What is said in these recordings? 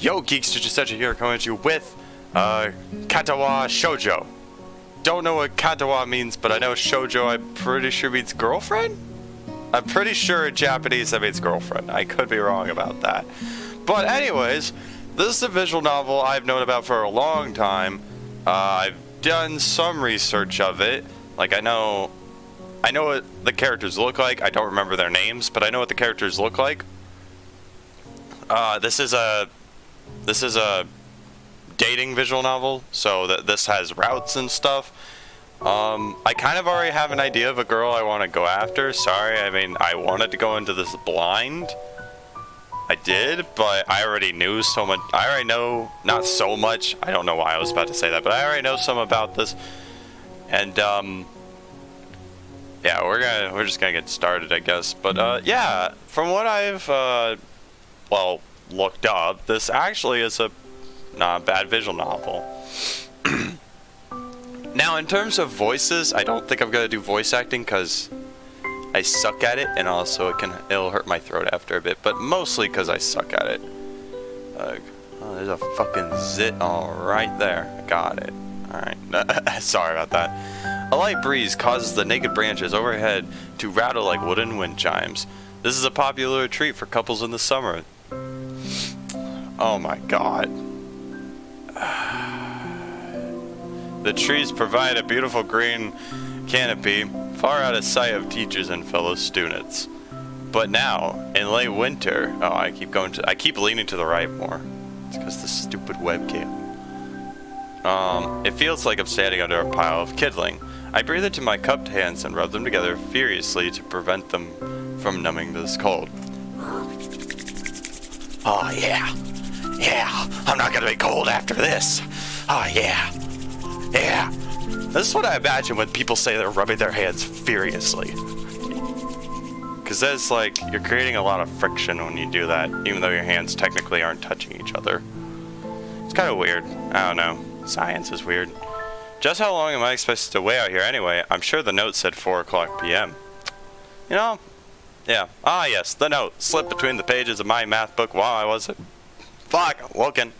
Yo, Geeks, Such here coming at you with Katawa Shoujo. Don't know what Katawa means, but I know Shoujo, I'm pretty sure means girlfriend? I'm pretty sure in Japanese that means girlfriend. I could be wrong about that. But anyways, this is a visual novel I've known about for a long time. I've done some research of it. Like, I know what the characters look like. I don't remember their names, but I know what the characters look like. This is a dating visual novel, so that this has routes and stuff. I kind of already have an idea of a girl I want to go after. Sorry, I mean, I wanted to go into this blind. I did, but I already knew so much. I already know, not so much. I don't know why I was about to say that, but I already know some about this. And, yeah, we're just gonna get started, I guess. But, yeah, from what I've, well, looked up, this actually is not a bad visual novel. Now, in terms of voices, I don't think I'm gonna do voice acting because I suck at it, and also it'll hurt my throat after a bit, but mostly because I suck at it. Oh, there's a fucking zit all right there. Got it. Alright. Sorry about that. A light breeze causes the naked branches overhead to rattle like wooden wind chimes. This is a popular treat for couples in the summer. Oh my god. The trees provide a beautiful green canopy, far out of sight of teachers and fellow students. But now, in late winter, I keep leaning to the right more. It's because this stupid webcam. It feels like I'm standing under a pile of kindling. I breathe into my cupped hands and rub them together furiously to prevent them from numbing this cold. Oh yeah. Yeah, I'm not gonna be cold after this. Oh yeah. Yeah. This is what I imagine when people say they're rubbing their hands furiously. Because that's like, you're creating a lot of friction when you do that, even though your hands technically aren't touching each other. It's kind of weird. I don't know. Science is weird. Just how long am I expected to wait out here anyway? I'm sure the note said 4 o'clock p.m. You know? Yeah. Ah yes, the note slipped between the pages of my math book while I was looking.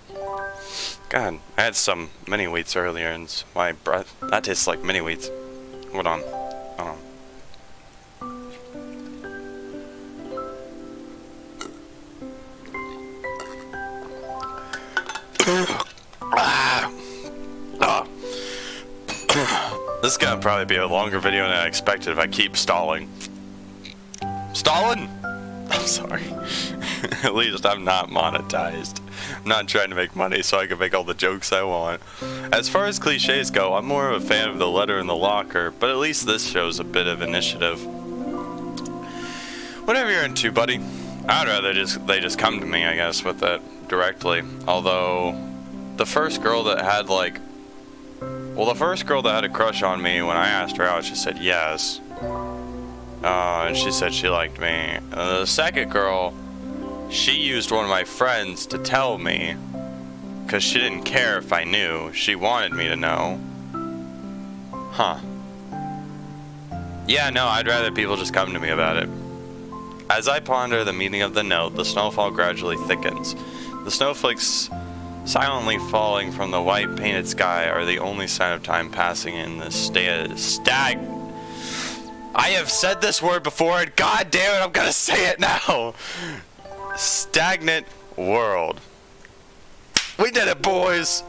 God, I had some mini wheats earlier and my breath, that tastes like mini wheats. Hold on. This is gonna probably be a longer video than I expected if I keep stalling. Stalling? I'm sorry. At least I'm not monetized. I'm not trying to make money so I can make all the jokes I want. As far as cliches go, I'm more of a fan of the letter in the locker, but at least this shows a bit of initiative. Whatever you're into, buddy. I'd rather they just come to me, I guess, with it directly. Although, the first girl that had a crush on me, when I asked her out, she said yes. And she said she liked me. The second girl, she used one of my friends to tell me, because she didn't care if I knew. She wanted me to know. Huh. Yeah, no, I'd rather people just come to me about it. As I ponder the meaning of the note, the snowfall gradually thickens. The snowflakes silently falling from the white painted sky are the only sign of time passing in this I have said this word before, and god damn it, I'm gonna say it now! Stagnant world. We did it, boys!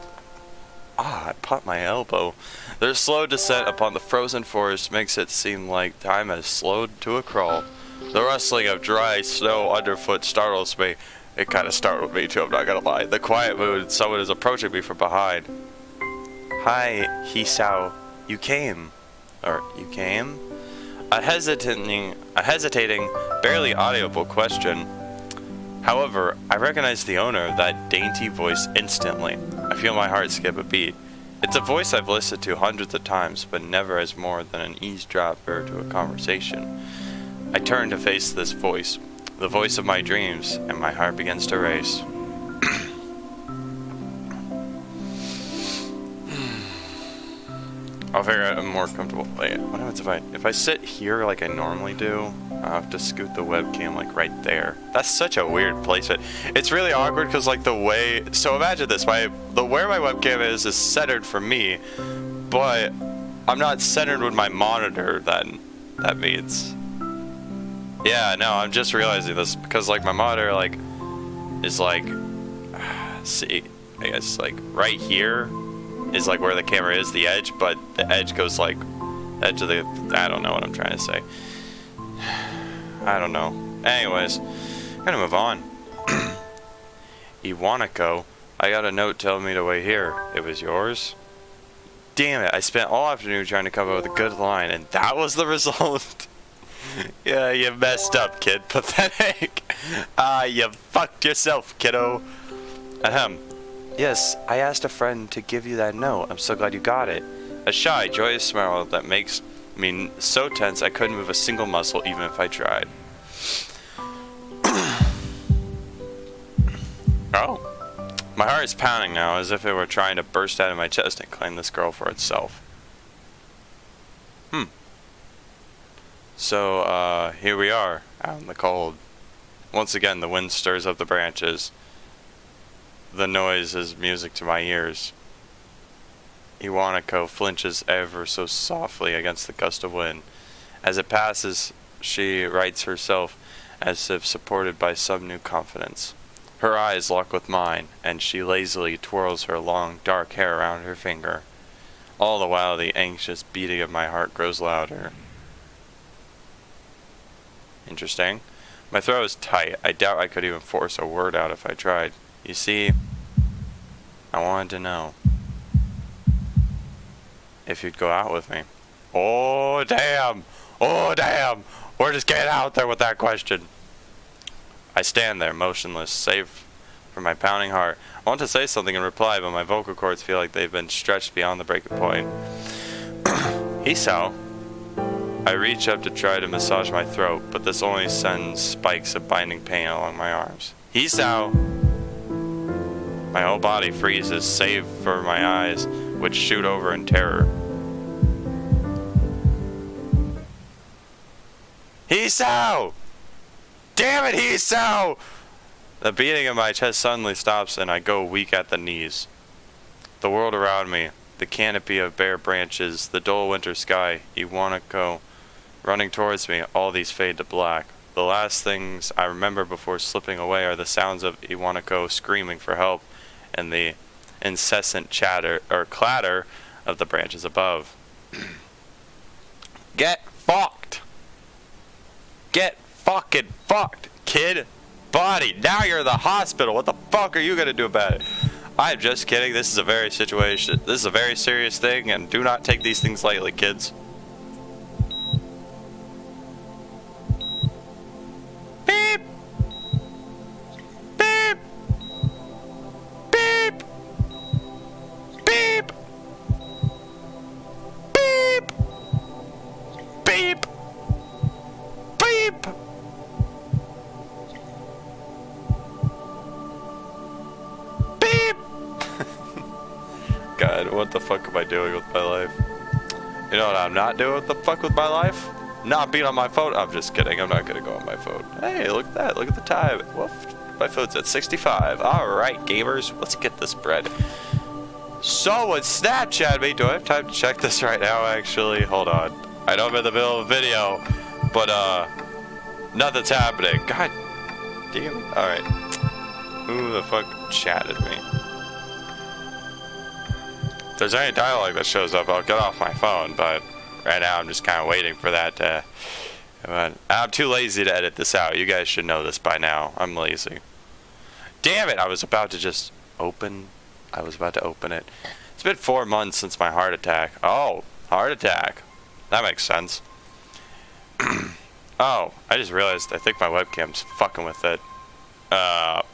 Ah, I popped my elbow. Their slow descent upon the frozen forest makes it seem like time has slowed to a crawl. The rustling of dry snow underfoot startles me. It kind of startled me too, I'm not gonna lie. The quiet mood, someone is approaching me from behind. Hi, Hisao. You came. Or, you came? A hesitating, barely audible question. However, I recognize the owner of that dainty voice instantly. I feel my heart skip a beat. It's a voice I've listened to hundreds of times, but never as more than an eavesdropper to a conversation. I turn to face this voice, the voice of my dreams, and my heart begins to race. I'll figure out a more comfortable. Wait, what happens if I sit here like I normally do? I'll have to scoot the webcam like right there. That's such a weird placement. It's really awkward because like the way. So imagine this: where my webcam is centered for me, but I'm not centered with my monitor. Then that means. Yeah, no, I'm just realizing this because like my monitor like is like. See, I guess like right here is like where the camera is, the edge, but the edge goes like edge of the. I don't know what I'm trying to say. I don't know. Anyways, I'm gonna move on. Iwanako, I got a note telling me to wait here. It was yours? Damn it, I spent all afternoon trying to come up with a good line, and that was the result. Yeah, you messed up, kid. Pathetic. You fucked yourself, kiddo. Ahem. Yes, I asked a friend to give you that note. I'm so glad you got it. A shy, joyous smile that makes me so tense I couldn't move a single muscle even if I tried. Oh. My heart is pounding now as if it were trying to burst out of my chest and claim this girl for itself. So, here we are, out in the cold. Once again, the wind stirs up the branches. The noise is music to my ears. Iwanako flinches ever so softly against the gust of wind. As it passes, she rights herself as if supported by some new confidence. Her eyes lock with mine, and she lazily twirls her long, dark hair around her finger. All the while, the anxious beating of my heart grows louder. Interesting. My throat is tight. I doubt I could even force a word out if I tried. You see, I wanted to know if you'd go out with me. Oh, damn! Oh, damn! We're just getting out there with that question. I stand there, motionless, save for my pounding heart. I want to say something in reply, but my vocal cords feel like they've been stretched beyond the breaking point. Isao. I reach up to try to massage my throat, but this only sends spikes of binding pain along my arms. Isao! My whole body freezes, save for my eyes, which shoot over in terror. Isao! Damn it, Isao! The beating of my chest suddenly stops and I go weak at the knees. The world around me, the canopy of bare branches, the dull winter sky, Iwanako running towards me, all these fade to black. The last things I remember before slipping away are the sounds of Iwanako screaming for help and the incessant chatter or clatter of the branches above. Get fucked! Get fucking fucked, kid! Body, now you're in the hospital. What the fuck are you gonna do about it? I'm just kidding. This is a very serious thing, and do not take these things lightly, kids. Beep! Beep! Beep! Beep! Beep! Beep! Beep! God, what the fuck am I doing with my life? You know what I'm not doing with the fuck with my life? Not being on my phone. I'm just kidding. I'm not gonna go on my phone. Hey, look at that. Look at the time. Woof. My phone's at 65. Alright, gamers. Let's get this bread. Someone Snapchat me. Do I have time to check this right now, actually? Hold on. I know I'm in the middle of a video, but, nothing's happening. God damn it. Alright. Who the fuck chatted me? If there's any dialogue that shows up, I'll get off my phone, but right now I'm just kind of waiting for that to... I'm too lazy to edit this out. You guys should know this by now. I'm lazy. Damn it! I was about to open it. It's been 4 months since my heart attack. Oh, heart attack. That makes sense. Oh, I just realized I think my webcam's fucking with it. Hold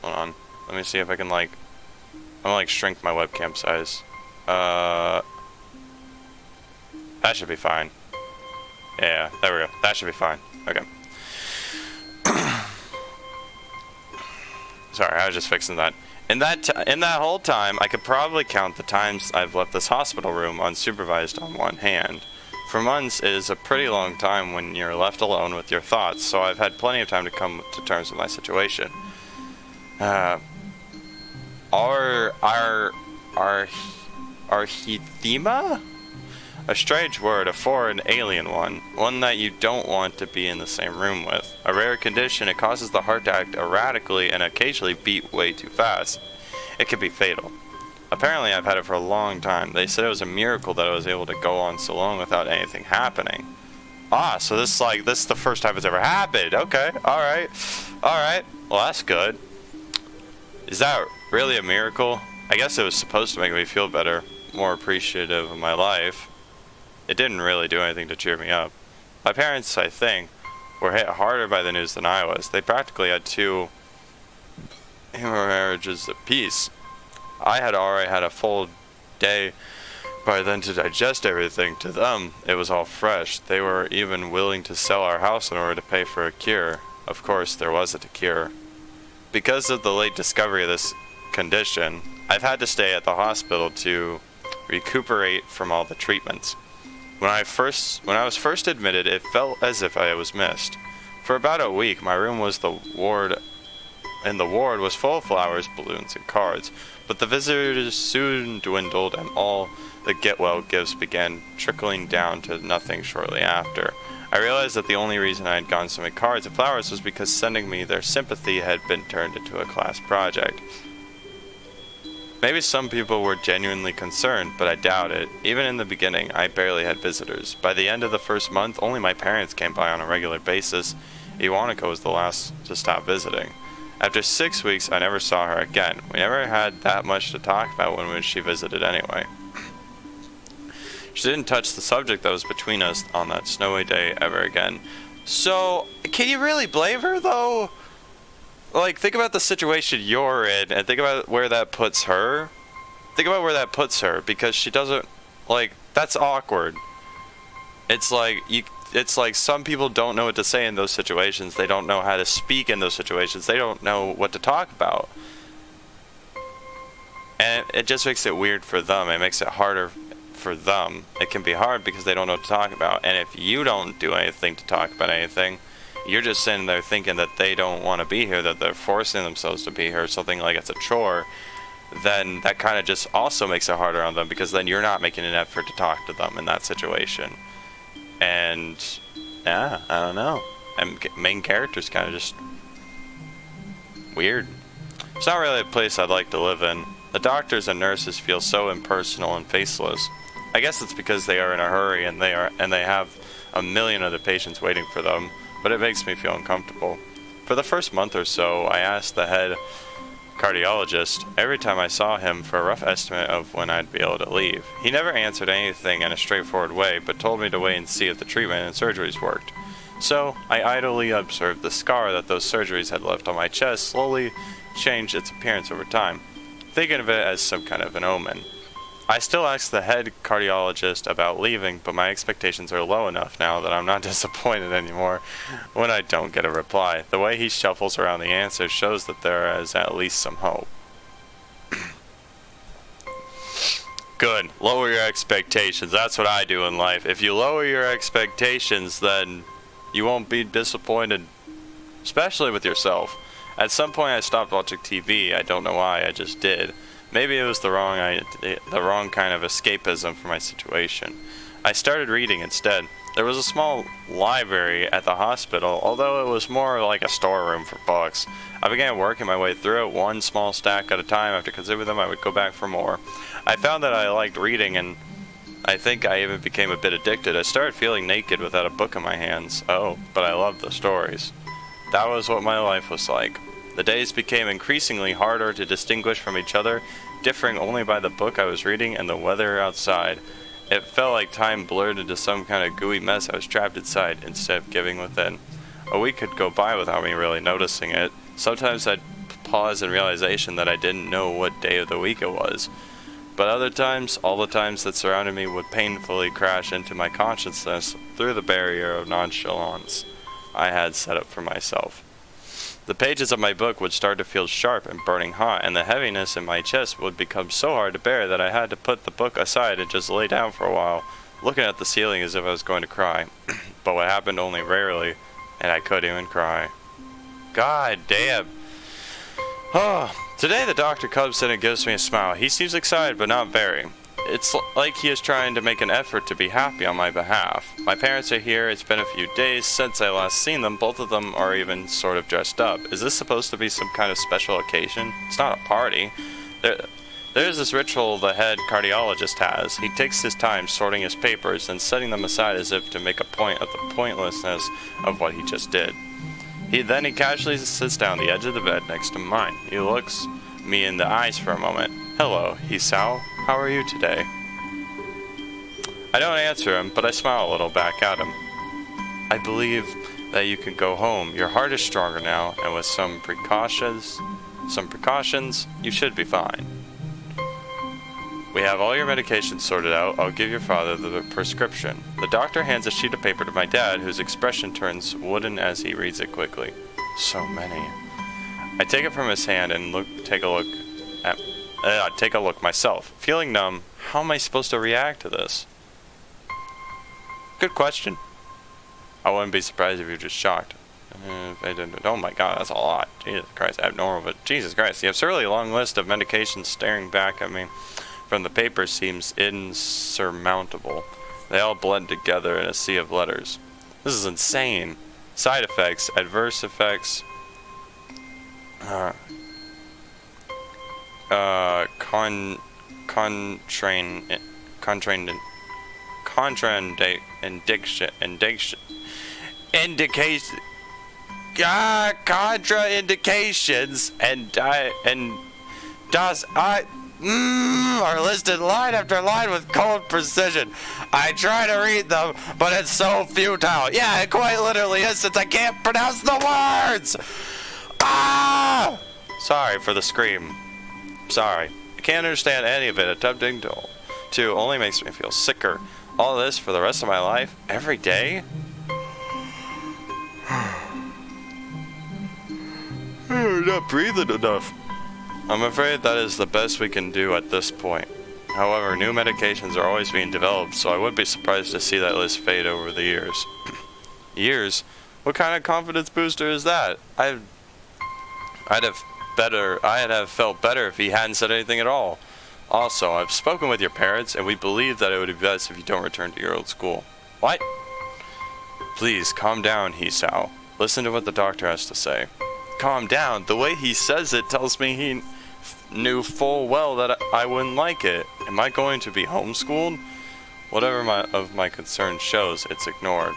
on. Let me see if I can, like... I'm gonna, like, shrink my webcam size. That should be fine. Yeah, there we go. That should be fine. Okay. Sorry, I was just fixing that. In that whole time, I could probably count the times I've left this hospital room unsupervised on one hand. For months, it is a pretty long time when you're left alone with your thoughts, so I've had plenty of time to come to terms with my situation. Arhithema? A strange word, a foreign alien one that you don't want to be in the same room with. A rare condition, it causes the heart to act erratically and occasionally beat way too fast. It can be fatal. Apparently I've had it for a long time. They said it was a miracle that I was able to go on so long without anything happening. Ah, so this is the first time it's ever happened. Okay, alright. Well, that's good. Is that really a miracle? I guess it was supposed to make me feel better, more appreciative of my life. It didn't really do anything to cheer me up. My parents, I think, were hit harder by the news than I was. They practically had 2 marriages apiece. I had already had a full day by then to digest everything. To them, it was all fresh. They were even willing to sell our house in order to pay for a cure. Of course, there wasn't a cure. Because of the late discovery of this condition, I've had to stay at the hospital to recuperate from all the treatments. When I was first admitted, it felt as if I was missed. For about a week, my room was the ward was full of flowers, balloons, and cards, but the visitors soon dwindled and all the get-well gifts began trickling down to nothing shortly after. I realized that the only reason I had gotten so many cards and flowers was because sending me their sympathy had been turned into a class project. Maybe some people were genuinely concerned, but I doubt it. Even in the beginning, I barely had visitors. By the end of the first month, only my parents came by on a regular basis. Iwanika was the last to stop visiting. After 6 weeks, I never saw her again. We never had that much to talk about when she visited anyway. She didn't touch the subject that was between us on that snowy day ever again. So, can you really blame her, though? Like, think about the situation you're in, and think about where that puts her. Think about where that puts her, because she doesn't, like, that's awkward. It's like some people don't know what to say in those situations. They don't know how to speak in those situations. They don't know what to talk about. And it just makes it weird for them. It makes it harder for them. It can be hard because they don't know what to talk about. And if you don't do anything to talk about anything, you're just sitting there thinking that they don't want to be here, that they're forcing themselves to be here, something like it's a chore, then that kind of just also makes it harder on them, because then you're not making an effort to talk to them in that situation. And, yeah, I don't know. And main character's kind of just weird. It's not really a place I'd like to live in. The doctors and nurses feel so impersonal and faceless. I guess it's because they are in a hurry and they have a million other patients waiting for them, but it makes me feel uncomfortable. For the first month or so, I asked the head cardiologist every time I saw him for a rough estimate of when I'd be able to leave. He never answered anything in a straightforward way, but told me to wait and see if the treatment and surgeries worked. So, I idly observed the scar that those surgeries had left on my chest slowly change its appearance over time, thinking of it as some kind of an omen. I still ask the head cardiologist about leaving, but my expectations are low enough now that I'm not disappointed anymore when I don't get a reply. The way he shuffles around the answers shows that there is at least some hope. Good. Lower your expectations. That's what I do in life. If you lower your expectations, then you won't be disappointed, especially with yourself. At some point I stopped watching TV. I don't know why, I just did. Maybe it was the wrong kind of escapism for my situation. I started reading instead. There was a small library at the hospital, although it was more like a storeroom for books. I began working my way through it, one small stack at a time. After consuming them, I would go back for more. I found that I liked reading, and I think I even became a bit addicted. I started feeling naked without a book in my hands. Oh, but I loved the stories. That was what my life was like. The days became increasingly harder to distinguish from each other, differing only by the book I was reading and the weather outside. It felt like time blurred into some kind of gooey mess I was trapped inside instead of giving within. A week could go by without me really noticing it. Sometimes I'd pause in realization that I didn't know what day of the week it was. But other times, all the times that surrounded me would painfully crash into my consciousness through the barrier of nonchalance I had set up for myself. The pages of my book would start to feel sharp and burning hot, and the heaviness in my chest would become so hard to bear that I had to put the book aside and just lay down for a while, looking at the ceiling as if I was going to cry. But what happened only rarely, and I couldn't even cry. God damn. Oh, today the doctor comes in and gives me a smile. He seems excited, but not very. It's like he is trying to make an effort to be happy on my behalf. My parents are here. It's been a few days since I last seen them. Both of them are even sort of dressed up. Is this supposed to be some kind of special occasion? It's not a party. There's this ritual the head cardiologist has. He takes his time sorting his papers and setting them aside as if to make a point of the pointlessness of what he just did. Then he casually sits down the edge of the bed next to mine. He looks me in the eyes for a moment. Hello, Hisao. How are you today? I don't answer him, but I smile a little back at him. I believe that you can go home. Your heart is stronger now, and with some precautions, you should be fine. We have all your medications sorted out. I'll give your father the prescription. The doctor hands a sheet of paper to my dad, whose expression turns wooden as he reads it quickly. So many. I take it from his hand and take a look myself. Feeling numb, how am I supposed to react to this? Good question. I wouldn't be surprised if you're just shocked. Oh my god, that's a lot. Jesus Christ, abnormal, but Jesus Christ. The absurdly long list of medications staring back at me from the paper seems insurmountable. They all blend together in a sea of letters. This is insane. Side effects, adverse effects, contraindications are listed line after line with cold precision. I try to read them, but it's so futile. Yeah, it quite literally is, since I can't pronounce the words. Ah! Sorry for the scream. Sorry. I can't understand any of it. Attempting to only makes me feel sicker. All this for the rest of my life? Every day? You're not breathing enough. I'm afraid that is the best we can do at this point. However, new medications are always being developed, so I wouldn't be surprised to see that list fade over the years. Years? What kind of confidence booster is that? I'd have felt better if he hadn't said anything at all. Also, I've spoken with your parents, and we believe that it would be best if you don't return to your old school. What? Please, calm down, Hisao. Listen to what the doctor has to say. Calm down? The way he says it tells me he knew full well that I wouldn't like it. Am I going to be homeschooled? Whatever my concern shows, it's ignored.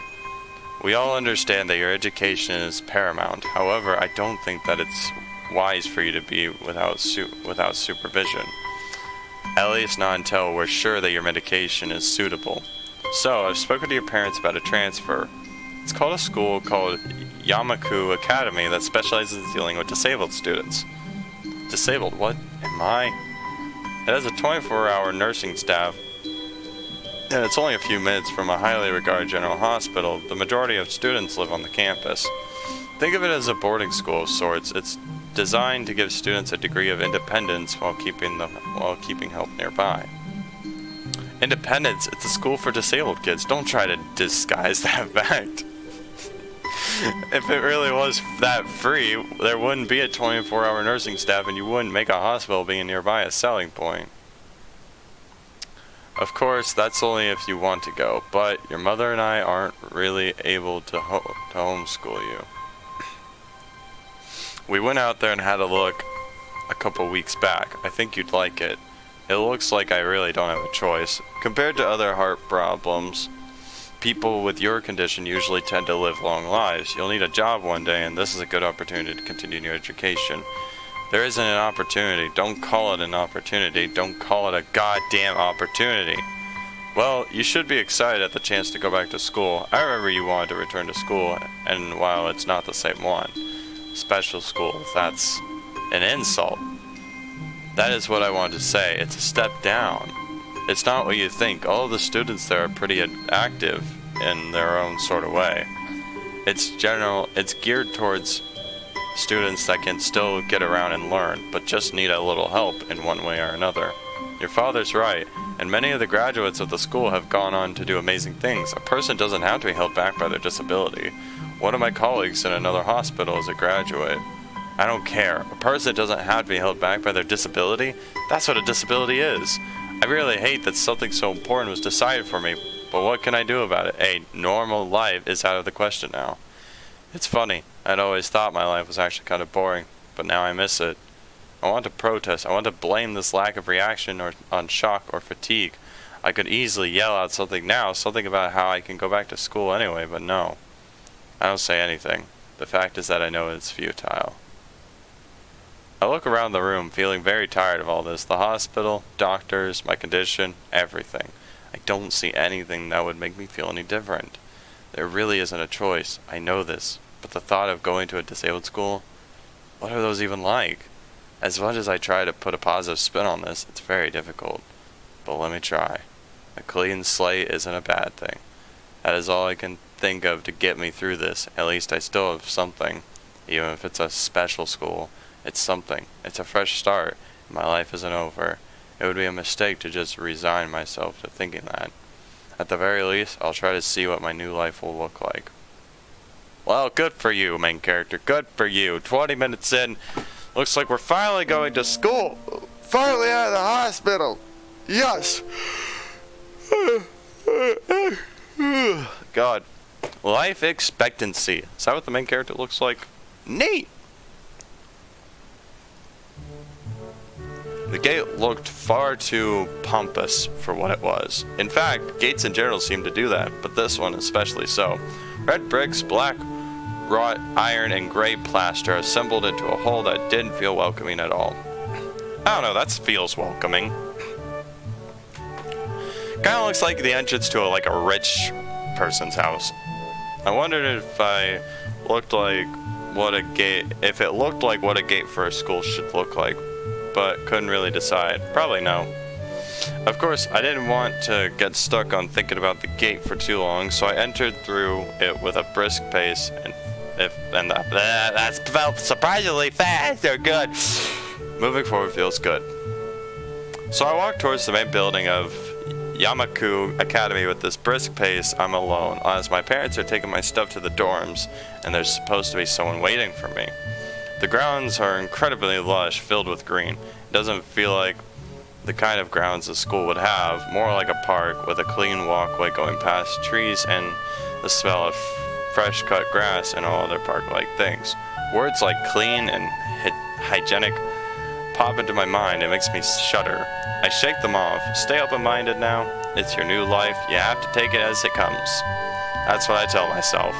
We all understand that your education is paramount. However, I don't think that it's wise for you to be without supervision. At least not until we're sure that your medication is suitable. So, I've spoken to your parents about a transfer. It's called a school called Yamaku Academy that specializes in dealing with disabled students. Disabled? What am I? It has a 24-hour nursing staff, and it's only a few minutes from a highly regarded general hospital. The majority of students live on the campus. Think of it as a boarding school of sorts. It's designed to give students a degree of independence while keeping help nearby. Independence? It's a school for disabled kids. Don't try to disguise that fact. If it really was that free, there wouldn't be a 24-hour nursing staff, and you wouldn't make a hospital being nearby a selling point. Of course, that's only if you want to go, but your mother and I aren't really able to homeschool you. We went out there and had a look a couple weeks back. I think you'd like it. It looks like I really don't have a choice. Compared to other heart problems, people with your condition usually tend to live long lives. You'll need a job one day, and this is a good opportunity to continue your education. There isn't an opportunity. Don't call it an opportunity. Don't call it a goddamn opportunity. Well, you should be excited at the chance to go back to school. I remember you wanted to return to school, and while it's not the same one, special school, that's an insult. That is what I wanted to say. It's a step down. It's not what you think. All of the students there are pretty active in their own sort of way. It's geared towards students that can still get around and learn, but just need a little help in one way or another. Your father's right, and many of the graduates of the school have gone on to do amazing things. A person doesn't have to be held back by their disability. One of my colleagues in another hospital is a graduate. I don't care. A person doesn't have to be held back by their disability. That's what a disability is. I really hate that something so important was decided for me, but what can I do about it? A normal life is out of the question now. It's funny. I'd always thought my life was actually kind of boring, but now I miss it. I want to protest. I want to blame this lack of reaction on shock or fatigue. I could easily yell out something now, something about how I can go back to school anyway, but no. I don't say anything. The fact is that I know it's futile. I look around the room, feeling very tired of all this. The hospital, doctors, my condition, everything. I don't see anything that would make me feel any different. There really isn't a choice. I know this. But the thought of going to a disabled school, what are those even like? As much as I try to put a positive spin on this, it's very difficult. But let me try. A clean slate isn't a bad thing. That is all I can think of to get me through this. At least I still have something. Even if it's a special school, it's something. It's a fresh start. My life isn't over. It would be a mistake to just resign myself to thinking that. At the very least, I'll try to see what my new life will look like. Well, good for you, main character. Good for you. 20 minutes in. Looks like we're finally going to school. Finally out of the hospital. Yes. God. Life expectancy. Is that what the main character looks like? Neat. The gate looked far too pompous for what it was. In fact, gates in general seem to do that, but this one especially so. Red bricks, black wrought iron, and gray plaster assembled into a whole that didn't feel welcoming at all. I don't know, that feels welcoming. Kinda looks like the entrance to a rich person's house. I wondered if it looked like what a gate for a school should look like, but couldn't really decide. Probably no. Of course, I didn't want to get stuck on thinking about the gate for too long, so I entered through it with a brisk pace, and that's felt surprisingly fast or good. Moving forward feels good. So I walked towards the main building of Yamaku Academy with this brisk pace. I'm alone, as my parents are taking my stuff to the dorms, and there's supposed to be someone waiting for me. The grounds are incredibly lush, filled with green. It doesn't feel like the kind of grounds a school would have, more like a park with a clean walkway going past trees and the smell of fresh cut grass and all other park-like things. Words like clean and hygienic pop into my mind. It makes me shudder. I shake them off. Stay open-minded now. It's your new life. You have to take it as it comes. That's what I tell myself.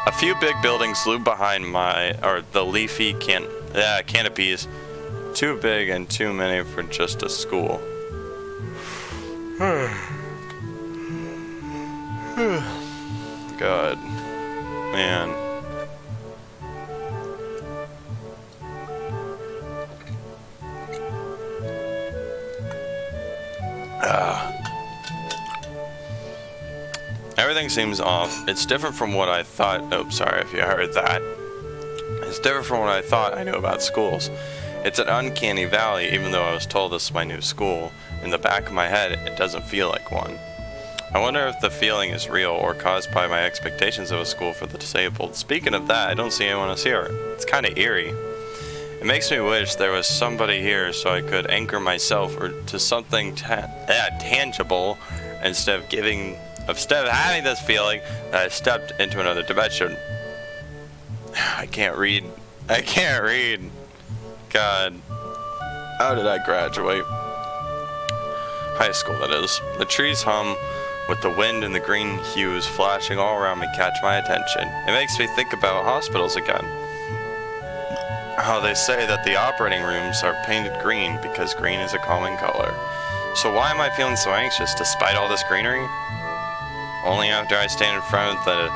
A few big buildings loom behind the leafy canopies. Too big and too many for just a school. God. Man. Everything seems off. It's different from what I thought. Oh, sorry if you heard that. It's different from what I thought I knew about schools. It's an uncanny valley, even though I was told this is my new school. In the back of my head, it doesn't feel like one. I wonder if the feeling is real or caused by my expectations of a school for the disabled. Speaking of that, I don't see anyone else here. It's kind of eerie. It makes me wish there was somebody here so I could anchor myself to something tangible instead of having this feeling that I stepped into another dimension. I can't read. God. How did I graduate? High school, that is. The trees hum with the wind and the green hues flashing all around me catch my attention. It makes me think about hospitals again. How they say that the operating rooms are painted green because green is a calming color. So why am I feeling so anxious despite all this greenery? Only after I stand in front of the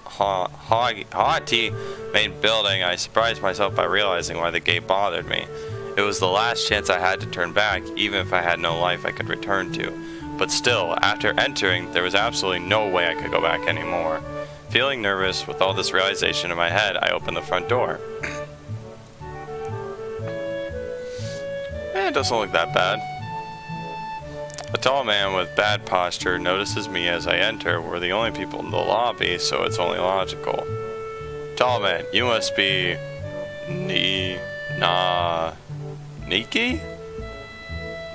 haughty main building, I surprised myself by realizing why the gate bothered me. It was the last chance I had to turn back, even if I had no life I could return to. But still, after entering, there was absolutely no way I could go back anymore. Feeling nervous with all this realization in my head, I open the front door. It doesn't look that bad. A tall man with bad posture notices me as I enter. We're the only people in the lobby, so it's only logical. Tall man, you must be... Niki?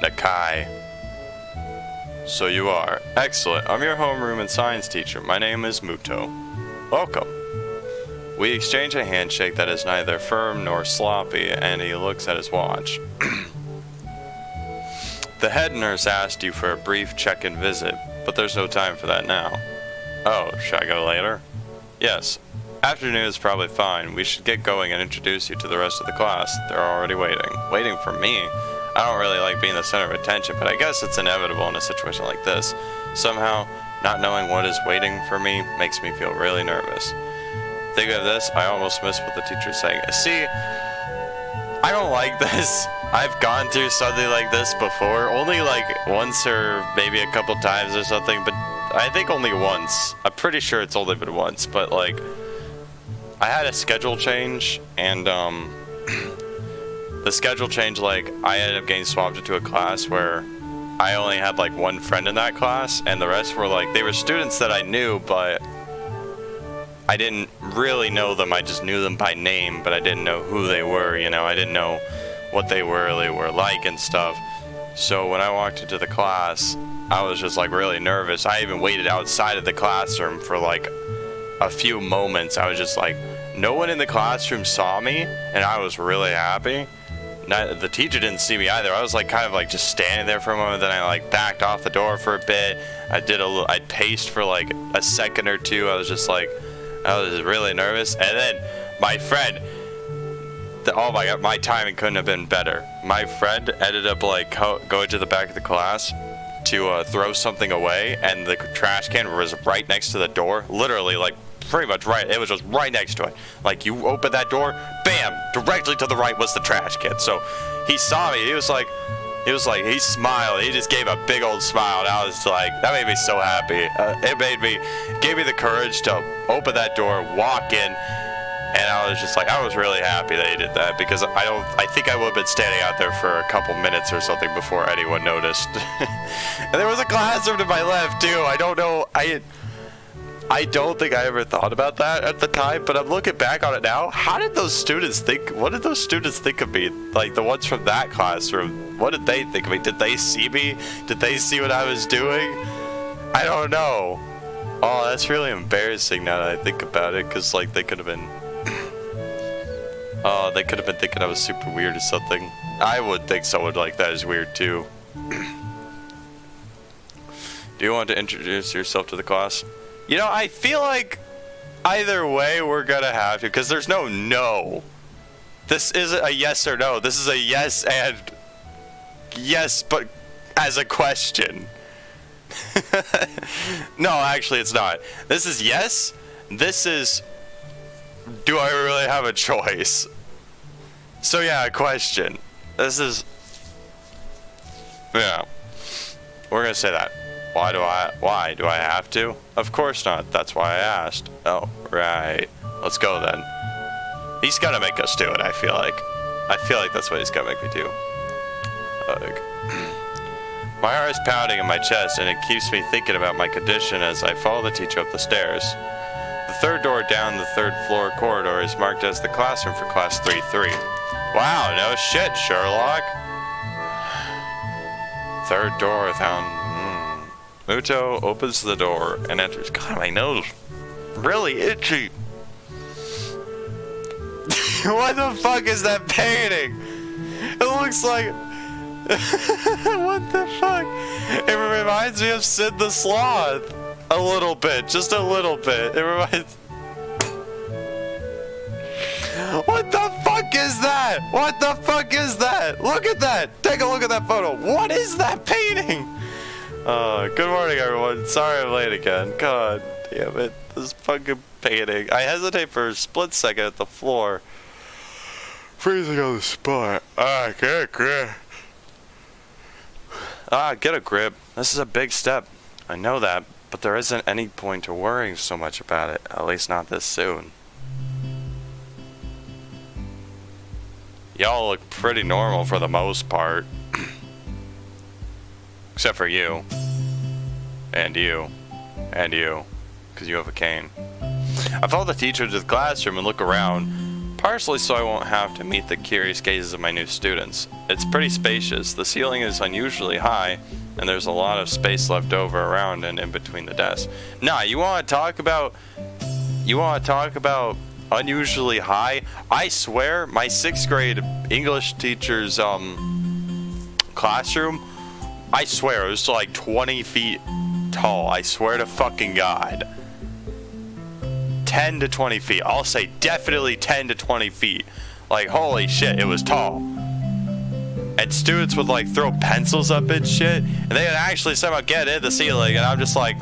Nakai. So you are. Excellent. I'm your homeroom and science teacher. My name is Muto. Welcome. We exchange a handshake that is neither firm nor sloppy, and he looks at his watch. The head nurse asked you for a brief check-in visit, but there's no time for that now. Oh, should I go later? Yes. Afternoon is probably fine. We should get going and introduce you to the rest of the class. They're already waiting. Waiting for me? I don't really like being the center of attention, but I guess it's inevitable in a situation like this. Somehow, not knowing what is waiting for me makes me feel really nervous. Thinking of this, I almost miss what the teacher's saying. See, I don't like this. I've gone through something like this before. Only like once or maybe a couple times or something, but I think only once. I'm pretty sure it's only been once, but like, I had a schedule change, and the schedule change, like, I ended up getting swapped into a class where I only had like one friend in that class, and the rest were like, they were students that I knew, but I didn't really know them. I just knew them by name, but I didn't know who they were, you know. I didn't know what they were like and stuff. So when I walked into the class, I was just like really nervous. I even waited outside of the classroom for like a few moments. I was just like, no one in the classroom saw me, and I was really happy. The teacher didn't see me either. I was like kind of like just standing there for a moment, then I like backed off the door for a bit. I paced for like a second or two. I was just like, I was really nervous. And then my friend, oh my god, my timing couldn't have been better. My friend ended up like going to the back of the class to throw something away, and the trash can was right next to the door. Literally, like pretty much right. It was just right next to it. Like you open that door, bam, directly to the right was the trash can. So he saw me. He smiled. He just gave a big old smile, and I was like, that made me so happy. Gave me the courage to open that door, walk in. And I was just like, I was really happy that he did that, because I think I would have been standing out there for a couple minutes or something before anyone noticed. And there was a classroom to my left too. I don't know, I don't think I ever thought about that at the time, but I'm looking back on it now. How did those students think, what did those students think of me? Like the ones from that classroom, what did they think of me? Did they see me? Did they see what I was doing? I don't know. Oh, that's really embarrassing now that I think about it, because like they could have been, oh, they could have been thinking I was super weird or something. I would think someone like that is weird too. Do you want to introduce yourself to the class? You know, I feel like either way we're gonna have to, because there's no no. This isn't a yes or no. This is a yes and yes, but as a question. No, actually it's not. This is yes. This is, do I really have a choice? So yeah, a question. This is, yeah, we're gonna say that. Why do I have to? Of course not. That's why I asked. Oh, right. Let's go then. He's gonna make us do it, I feel like. I feel like that's what he's gonna make me do. My heart is pounding in my chest, and it keeps me thinking about my condition as I follow the teacher up the stairs. The third door down the third floor corridor is marked as the classroom for class 3-3. Wow, no shit, Sherlock. Third door found. Muto opens the door and enters. God, my nose really itchy. What the fuck is that painting? It looks like what the fuck? It reminds me of Sid the Sloth. A little bit, just a little bit. It reminds. What the fuck is that? What the fuck is that? Look at that. Take a look at that photo. What is that painting? Good morning, everyone. Sorry I'm late again. God damn it. This fucking painting. I hesitate for a split second at the floor. Freezing on the spot. Get a grip. Get a grip. This is a big step. I know that. But there isn't any point to worrying so much about it, at least not this soon. Y'all look pretty normal for the most part. Except for you. And you. And you. Because you have a cane. I follow the teacher to the classroom and look around, partially so I won't have to meet the curious gazes of my new students. It's pretty spacious. The ceiling is unusually high, and there's a lot of space left over around and in between the desks. Nah, you want to talk about unusually high? I swear, my 6th grade English teacher's classroom, I swear it was like 20 feet tall. I swear to fucking God. 10 to 20 feet. I'll say definitely 10 to 20 feet. Like, holy shit, it was tall. And students would like throw pencils up and shit, and they would actually somehow get in the ceiling, and I'm just like,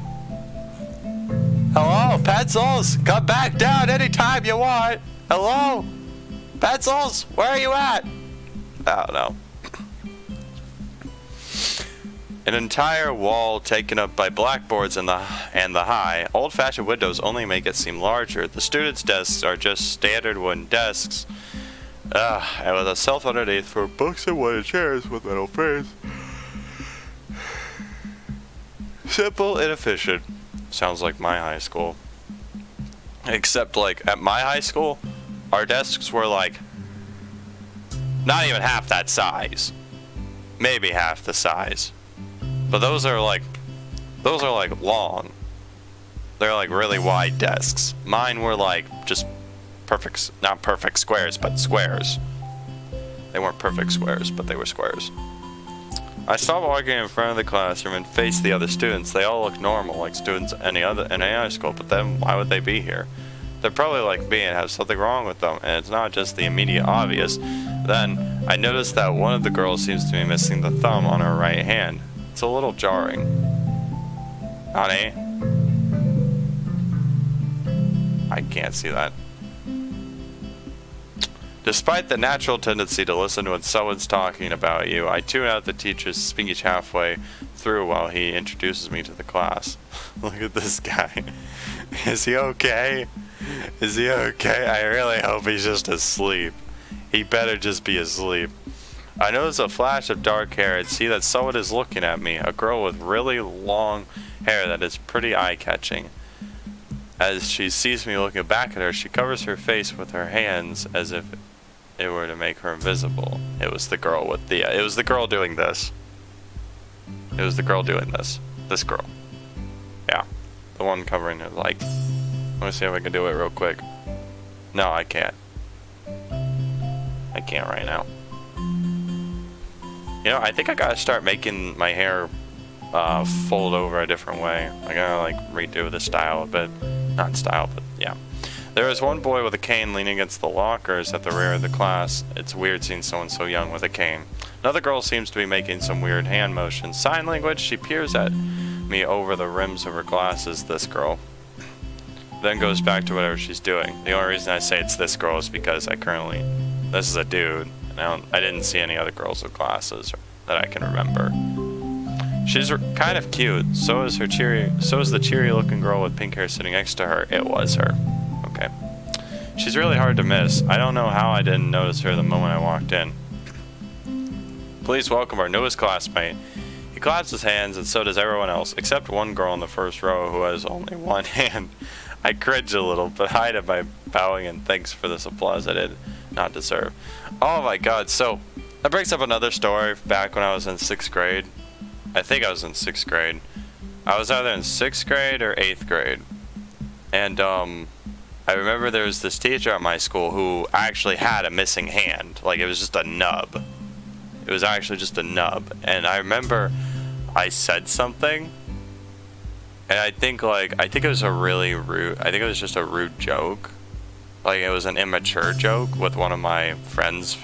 hello, pencils, come back down anytime you want. Hello, pencils, where are you at? I don't know. An entire wall taken up by blackboards and the high, old-fashioned windows only make it seem larger. The students' desks are just standard wooden desks. And with a shelf underneath for books and wooden chairs with metal frames. Simple and efficient. Sounds like my high school. Except, like, at my high school, our desks were, like, not even half that size. Maybe half the size. But those are, like, long. They're, like, really wide desks. Mine were, like, just perfect, not perfect squares, but squares. They weren't perfect squares, but they were squares. I stopped walking in front of the classroom and faced the other students. They all look normal, like students in any high school, but then why would they be here? They're probably like me and have something wrong with them, and it's not just the immediate obvious. Then, I noticed that one of the girls seems to be missing the thumb on her right hand. It's a little jarring. Honey? I can't see that. Despite the natural tendency to listen when someone's talking about you, I tune out the teacher's speech halfway through while he introduces me to the class. Look at this guy. Is he okay? Is he okay? I really hope he's just asleep. He better just be asleep. I notice a flash of dark hair and see that someone is looking at me, a girl with really long hair that is pretty eye-catching. As she sees me looking back at her, she covers her face with her hands as if it were to make her invisible. It was the girl with the, it was the girl doing this. It was the girl doing this. This girl. Yeah. The one covering her, like, let me see if I can do it real quick. No, I can't. I can't right now. You know, I think I gotta start making my hair fold over a different way. I gotta, like, redo the style a bit. Not style, but yeah. There is one boy with a cane leaning against the lockers at the rear of the class. It's weird seeing someone so young with a cane. Another girl seems to be making some weird hand motions. Sign language, she peers at me over the rims of her glasses, this girl. Then goes back to whatever she's doing. The only reason I say it's this girl is because this is a dude. And I didn't see any other girls with glasses that I can remember. She's kind of cute. So is the cheery looking girl with pink hair sitting next to her. It was her. Okay. She's really hard to miss. I don't know how I didn't notice her the moment I walked in. Please welcome our newest classmate. He claps his hands, and so does everyone else, except one girl in the first row who has only one hand. I cringe a little, but hide it by bowing and thanks for this applause I did not deserve. Oh my god, so that brings up another story back when I was in 6th grade. I think I was in 6th grade. I was either in 6th grade or 8th grade. And I remember there was this teacher at my school who actually had a missing hand. Like, it was just a nub. It was actually just a nub. And I remember I said something. And I think it was a really rude, I think it was just a rude joke. Like, it was an immature joke with one of my friends.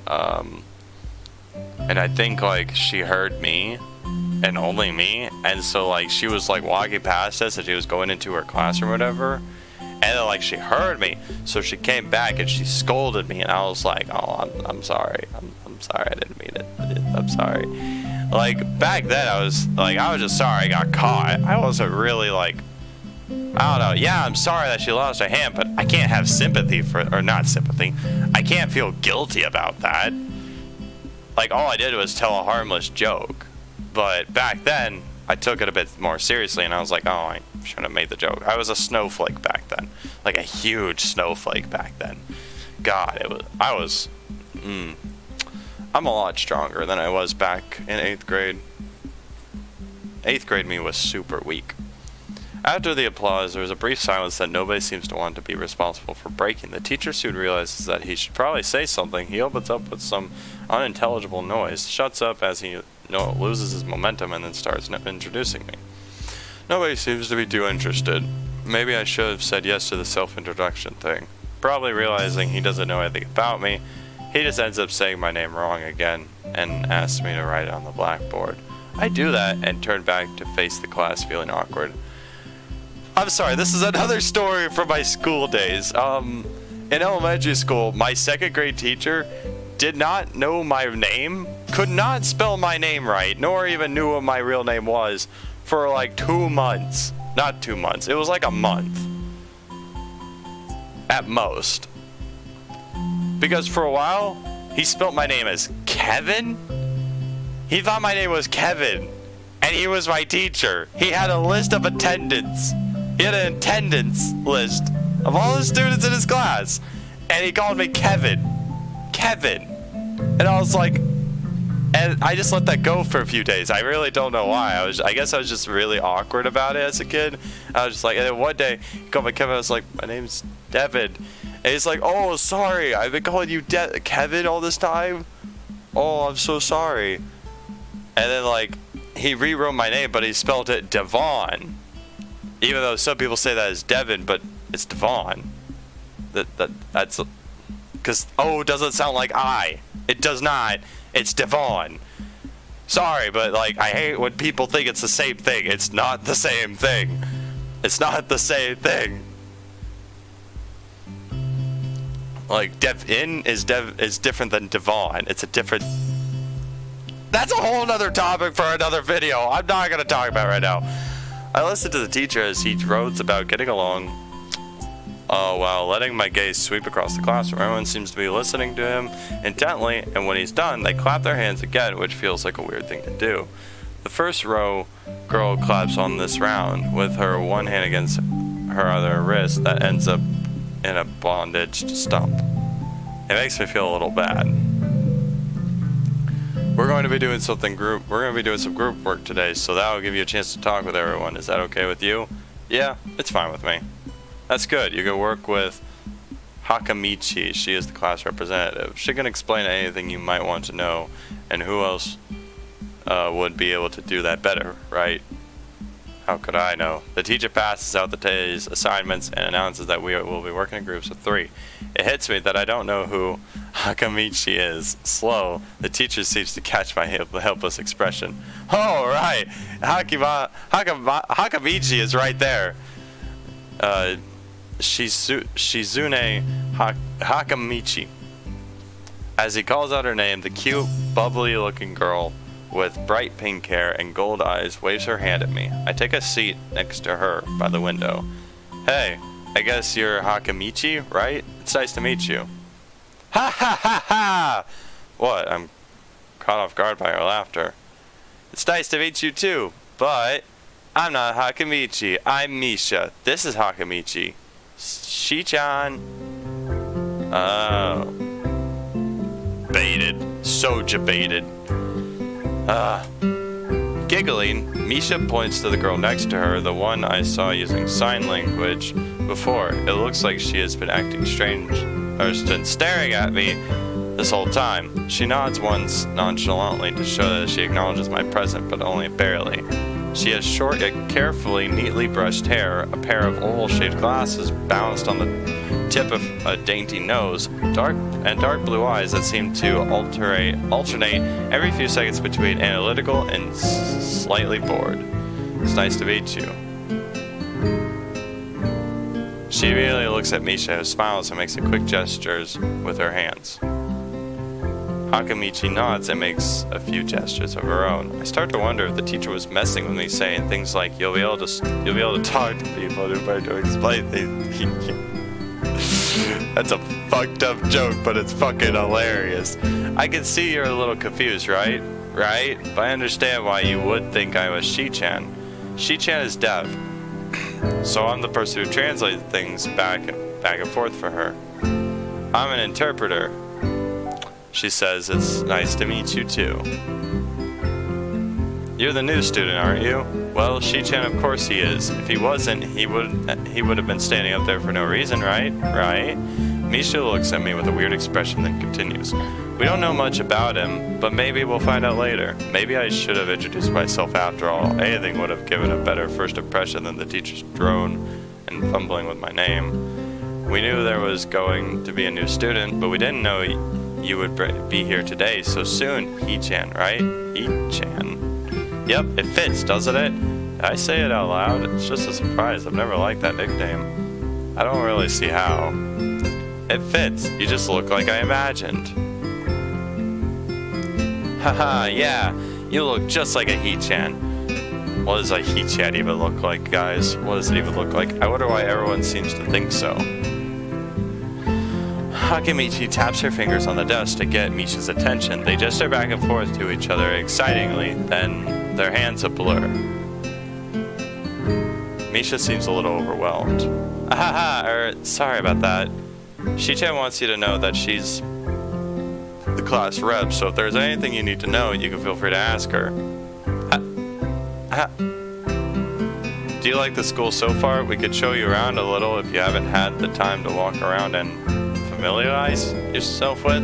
And I think, like, she heard me. And only me. And so, like, she was, like, walking past us and she was going into her classroom or whatever. And then, like, she heard me. So she came back and she scolded me. And I was like, oh, I'm sorry. I'm sorry. I didn't mean it. I'm sorry. Like, back then, I was just sorry I got caught. I wasn't really, like, I don't know. Yeah, I'm sorry that she lost her hand, but I can't have sympathy or not sympathy. I can't feel guilty about that. Like, all I did was tell a harmless joke. But back then, I took it a bit more seriously, and I was like, oh, I shouldn't have made the joke. I was a snowflake back then. Like, a huge snowflake back then. God, I'm a lot stronger than I was back in 8th grade. 8th grade me was super weak. After the applause, there was a brief silence that nobody seems to want to be responsible for breaking. The teacher soon realizes that he should probably say something. He opens up with some unintelligible noise, shuts up as he loses his momentum, and then starts introducing me. Nobody seems to be too interested. Maybe I should have said yes to the self-introduction thing. Probably realizing he doesn't know anything about me, he just ends up saying my name wrong again and asks me to write it on the blackboard. I do that and turn back to face the class feeling awkward. I'm sorry, this is another story from my school days. In elementary school, my 2nd grade teacher did not know my name, could not spell my name right, nor even knew what my real name was for like 2 months. Not 2 months, it was like a month. At most. Because for a while, he spelled my name as Kevin. He thought my name was Kevin, and he was my teacher. He had a list of attendance. He had an attendance list of all the students in his class, and he called me Kevin. Kevin. And I was like, and I just let that go for a few days. I really don't know why. I guess I was just really awkward about it as a kid. I was just like, and then one day, he called me Kevin. I was like, my name's Devin. And he's like, oh, sorry. I've been calling you Kevin all this time. Oh, I'm so sorry. And then, like, he rewrote my name, but he spelled it Devon. Even though some people say that is Devin, but it's Devon. That's because, oh, does it sound like I? It does not. It's Devon. Sorry, but, like, I hate when people think it's the same thing. It's not the same thing. It's not the same thing. Like, Devin is different than Devon. It's a different... That's a whole nother topic for another video. I'm not going to talk about it right now. I listened to the teacher as he wrote about getting along while letting my gaze sweep across the classroom. Everyone seems to be listening to him intently, and when he's done, they clap their hands again, which feels like a weird thing to do. The first row girl claps on this round, with her one hand against her other wrist that ends up in a bondaged stump. It makes me feel a little bad. We're going to be doing some group work today, so that'll give you a chance to talk with everyone. Is that okay with you? Yeah, it's fine with me. That's good. You can work with Hakamichi. She is the class representative. She can explain anything you might want to know, and who else would be able to do that better, right? How could I know? The teacher passes out the day's assignments and announces that we will be working in groups of 3. It hits me that I don't know who Hakamichi is. Slow, the teacher seems to catch my helpless expression. Oh, right! Hakamichi is right there. Shizune Hakamichi. As he calls out her name, the cute, bubbly-looking girl with bright pink hair and gold eyes waves her hand at me. I take a seat next to her by the window. Hey, I guess you're Hakamichi, right? It's nice to meet you. Ha ha ha ha! What? I'm caught off guard by her laughter. It's nice to meet you too, but I'm not Hakamichi. I'm Misha. This is Hakamichi. Shi-chan. Oh. Baited. Soja baited. Giggling, Misha points to the girl next to her, the one I saw using sign language before. It looks like she has been acting strange, or has been staring at me this whole time. She nods once nonchalantly to show that she acknowledges my presence, but only barely. She has short yet carefully, neatly brushed hair, a pair of oval-shaped glasses balanced on the tip of a dainty nose, dark blue eyes that seem to alternate every few seconds between analytical and slightly bored. It's nice to meet you. She immediately looks at Misha, who smiles and makes quick gestures with her hands. Hakamichi nods and makes a few gestures of her own. I start to wonder if the teacher was messing with me, saying things like, you'll be able to talk to people and try to explain things. That's a fucked up joke, but it's fucking hilarious. I can see you're a little confused, right? Right? But I understand why you would think I was Shi-chan. Shi-chan is deaf, so I'm the person who translates things back and forth for her. I'm an interpreter. She says, it's nice to meet you too. You're the new student, aren't you? Well, Shi-chan, of course he is. If he wasn't, he would have been standing up there for no reason, right? Right? Misha looks at me with a weird expression, then continues. We don't know much about him, but maybe we'll find out later. Maybe I should have introduced myself after all. Anything would have given a better first impression than the teacher's drone and fumbling with my name. We knew there was going to be a new student, but we didn't know you would be here today so soon. He-chan, right? He-chan. Yep, it fits, doesn't it? Did I say it out loud? It's just a surprise. I've never liked that nickname. I don't really see how. It fits. You just look like I imagined. Haha, yeah. You look just like a He-chan. What does a He-chan even look like, guys? What does it even look like? I wonder why everyone seems to think so. Hakamichi taps her fingers on the desk to get Misha's attention. They gesture back and forth to each other excitingly, then their hands a blur. Misha seems a little overwhelmed. Sorry about that. Shi-chan wants you to know that she's the class rep, so if there's anything you need to know, you can feel free to ask her. Do you like the school so far? We could show you around a little if you haven't had the time to walk around and familiarize yourself with.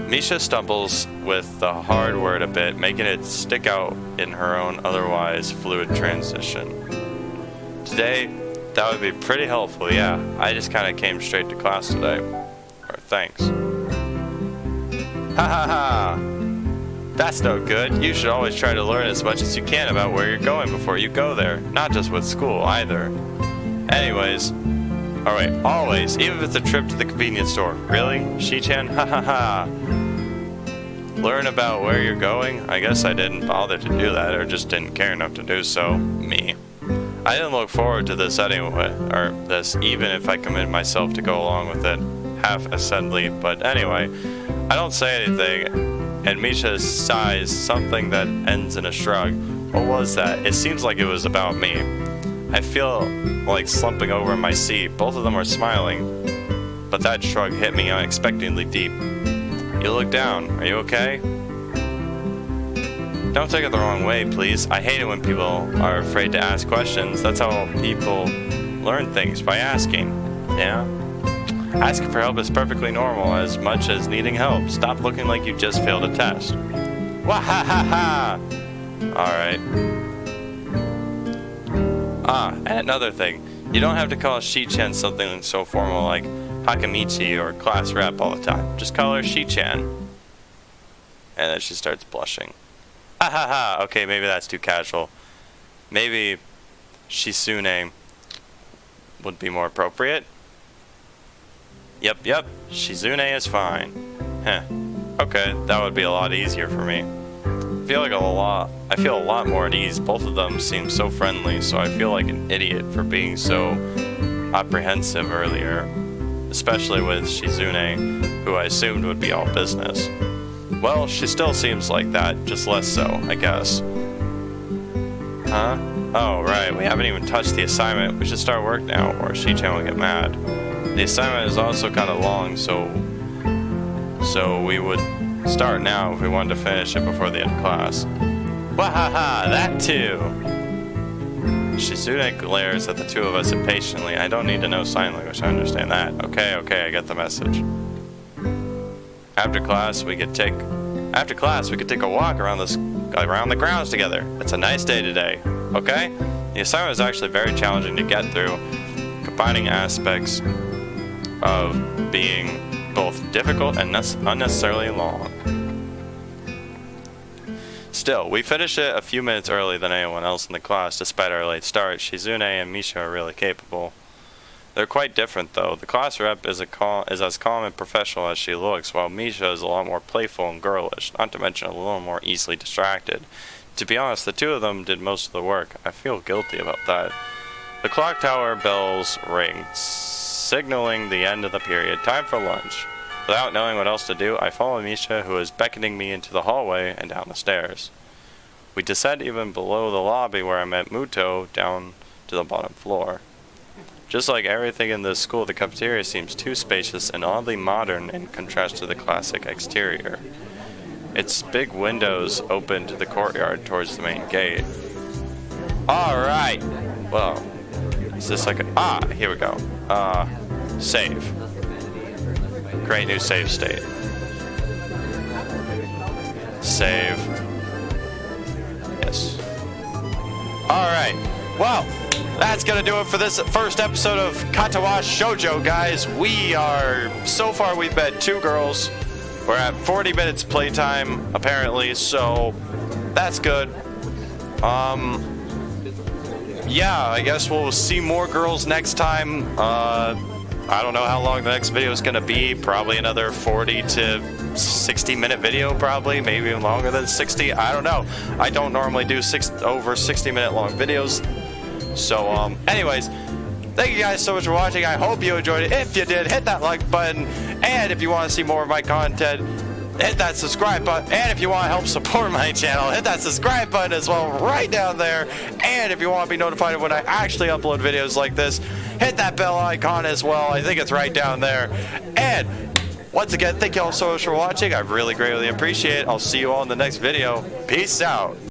Misha stumbles with the hard word a bit, making it stick out in her own otherwise fluid transition. Today, that would be pretty helpful, yeah. I just kind of came straight to class today. Or thanks. Ha ha ha! That's no good. You should always try to learn as much as you can about where you're going before you go there. Not just with school, either. Anyways. Alright, always. Even if it's a trip to the convenience store. Really? Shi-chan? Ha ha ha! Learn about where you're going? I guess I didn't bother to do that, or just didn't care enough to do so. Me. I didn't look forward to this anyway, or this, even if I committed myself to go along with it half-assedly, but anyway, I don't say anything, and Misha sighs something that ends in a shrug. What was that? It seems like it was about me. I feel like slumping over in my seat. Both of them are smiling, but that shrug hit me unexpectedly deep. You look down. Are you okay? Don't take it the wrong way, please. I hate it when people are afraid to ask questions. That's how people learn things, by asking. Yeah? Asking for help is perfectly normal, as much as needing help. Stop looking like you just failed a test. Wahahaha! Alright. And another thing. You don't have to call Shi-chan something so formal like Hakamichi or class rep all the time. Just call her Shi-chan. And then she starts blushing. Ha! Okay, maybe that's too casual. Maybe Shizune would be more appropriate. Yep. Shizune is fine. Okay, that would be a lot easier for me. I feel a lot more at ease. Both of them seem so friendly, so I feel like an idiot for being so apprehensive earlier. Especially with Shizune, who I assumed would be all business. Well, she still seems like that, just less so, I guess. Huh? Oh, right, we haven't even touched the assignment. We should start work now, or Shi-chan will get mad. The assignment is also kind of long, so we would start now if we wanted to finish it before the end of class. Wahaha, that too! Shizune glares at the two of us impatiently. I don't need to know sign language, I understand that. Okay, I get the message. After class, we could take a walk around the grounds together. It's a nice day today, okay? The assignment was actually very challenging to get through, combining aspects of being both difficult and unnecessarily long. Still, we finished it a few minutes early than anyone else in the class, despite our late start. Shizune and Misha are really capable. They're quite different, though. The class rep is as calm and professional as she looks, while Misha is a lot more playful and girlish, not to mention a little more easily distracted. To be honest, the two of them did most of the work. I feel guilty about that. The clock tower bells ring, signaling the end of the period. Time for lunch. Without knowing what else to do, I follow Misha, who is beckoning me into the hallway and down the stairs. We descend even below the lobby where I met Muto, down to the bottom floor. Just like everything in this school, the cafeteria seems too spacious and oddly modern in contrast to the classic exterior. Its big windows open to the courtyard towards the main gate. Alright! Well, is this like a... here we go. Save. Create new save state. Save. Yes. Alright. Well, that's gonna do it for this first episode of Katawa Shoujo, guys. So far we've met 2 girls. We're at 40 minutes playtime, apparently, so that's good. Yeah, I guess we'll see more girls next time. I don't know how long the next video is gonna be. Probably another 40 to 60 minute video, probably. Maybe even longer than 60. I don't know. I don't normally do over 60 minute long videos. So, anyways, thank you guys so much for watching. I hope you enjoyed it. If you did, hit that like button. And if you want to see more of my content, hit that subscribe button. And if you want to help support my channel, hit that subscribe button as well right down there. And if you want to be notified when I actually upload videos like this, hit that bell icon as well. I think it's right down there. And once again, thank you all so much for watching. I really greatly appreciate it. I'll see you all in the next video. Peace out.